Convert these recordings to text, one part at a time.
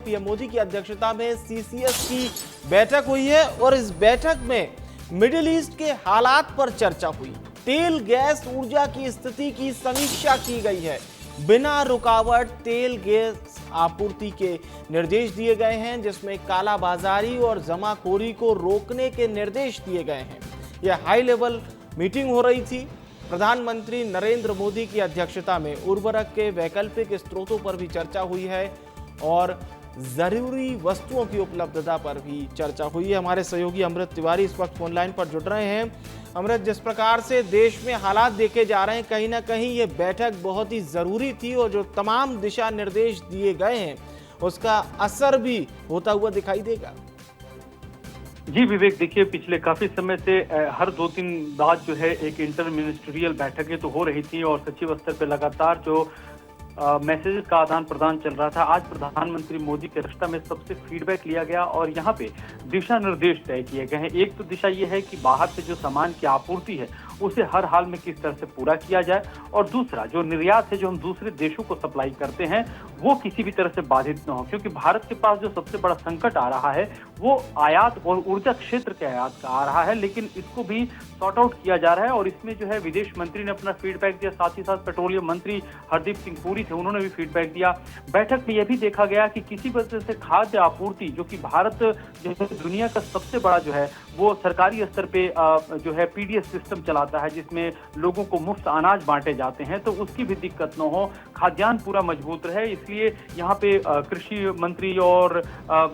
PM Modi की अध्यक्षता में सीसीएस की बैठक हुई है और इस बैठक में मिडिल ईस्ट के हालात पर चर्चा हुई। तेल गैस ऊर्जा की स्थिति की समीक्षा की गई है। बिना रुकावट तेल गैस आपूर्ति के निर्देश दिए गए हैं, जिसमें कालाबाजारी और जमाखोरी को रोकने के निर्देश दिए गए हैं। यह हाई लेवल मीटिंग हो रही थी। प्रधानमंत्री नरेंद्र मोदी की अध्यक्षता में उर्वरक के वैकल्पिक स्रोतों पर भी चर्चा हुई है और जरूरी वस्तुओं की उपलब्धता पर भी चर्चा हुई है। हमारे सहयोगी अमृत तिवारी इस वक्त फोन लाइन पर जुड़ रहे हैं। अमृत, जिस प्रकार से देश में हालात देखे जा रहे हैं, कहीं ना कहीं ये बैठक बहुत ही जरूरी थी और जो तमाम दिशा निर्देश दिए गए हैं उसका असर भी होता हुआ दिखाई देगा। जी विवेक, देखिए पिछले काफी समय से हर 2 दिन बाद जो है एक इंटर मिनिस्ट्रियल बैठकें तो हो रही थी और सचिव स्तर पे लगातार जो मैसेजेस का आदान प्रदान चल रहा था। आज प्रधानमंत्री मोदी की अध्यक्षता में सबसे फीडबैक लिया गया और यहाँ पे दिशा निर्देश तय किए गए हैं। एक तो दिशा ये है कि बाहर से जो सामान की आपूर्ति है उसे हर हाल में किस तरह से पूरा किया जाए, और दूसरा जो निर्यात है, जो हम दूसरे देशों को सप्लाई करते हैं, वो किसी भी तरह से बाधित न हो, क्योंकि भारत के पास जो सबसे बड़ा संकट आ रहा है वो आयात और ऊर्जा क्षेत्र के आयात का आ रहा है, लेकिन इसको भी सॉर्ट आउट किया जा रहा है। और इसमें जो है विदेश मंत्री ने अपना फीडबैक दिया, साथ ही साथ पेट्रोलियम मंत्री हरदीप सिंह पुरी थे, उन्होंने भी फीडबैक दिया। बैठक में यह भी देखा गया कि किसी वजह से खाद्य आपूर्ति, जो कि भारत जो है दुनिया का सबसे बड़ा जो है वो सरकारी स्तर पे जो है पीडीएस सिस्टम चलाता है, जिसमें लोगों को मुफ्त अनाज बांटे जाते हैं, तो उसकी भी दिक्कत न हो, खाद्यान्न पूरा मजबूत रहे। इसलिए यहाँ पे कृषि मंत्री और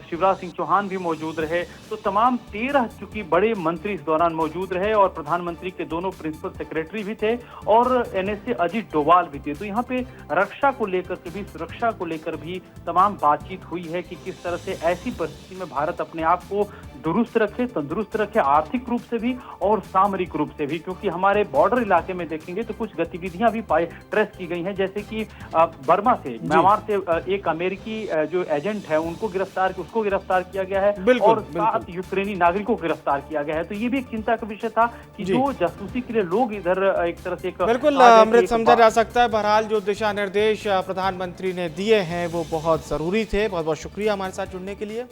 शिवराज सिंह चौहान भी मौजूद रहे। तो तमाम 13 चूंकि बड़े मंत्री इस दौरान मौजूद रहे और प्रधानमंत्री के दोनों प्रिंसिपल सेक्रेटरी भी थे और एनएसए अजीत डोभाल भी थे। तो यहाँ पे रक्षा को लेकर के भी, सुरक्षा को लेकर भी तमाम बातचीत हुई है कि किस तरह से ऐसी परिस्थिति में भारत अपने आप को दुरुस्त रखे, तंदुरुस्त रखे, आर्थिक रूप से भी और सामरिक रूप से भी, क्योंकि हमारे बॉर्डर इलाके में देखेंगे तो कुछ गतिविधियां भी ट्रेस की गई हैं, जैसे कि बर्मा से, म्यांमार से एक अमेरिकी जो एजेंट है उसको गिरफ्तार किया गया है और 7 यूक्रेनी नागरिकों को गिरफ्तार किया गया है। तो ये भी एक चिंता का विषय था कि जो जासूसी के लिए लोग इधर एक तरह से बिल्कुल अमृत समझा जा सकता है। बहरहाल जो दिशा निर्देश प्रधानमंत्री ने दिए हैं वो बहुत जरूरी थे। बहुत बहुत शुक्रिया हमारे साथ जुड़ने के लिए।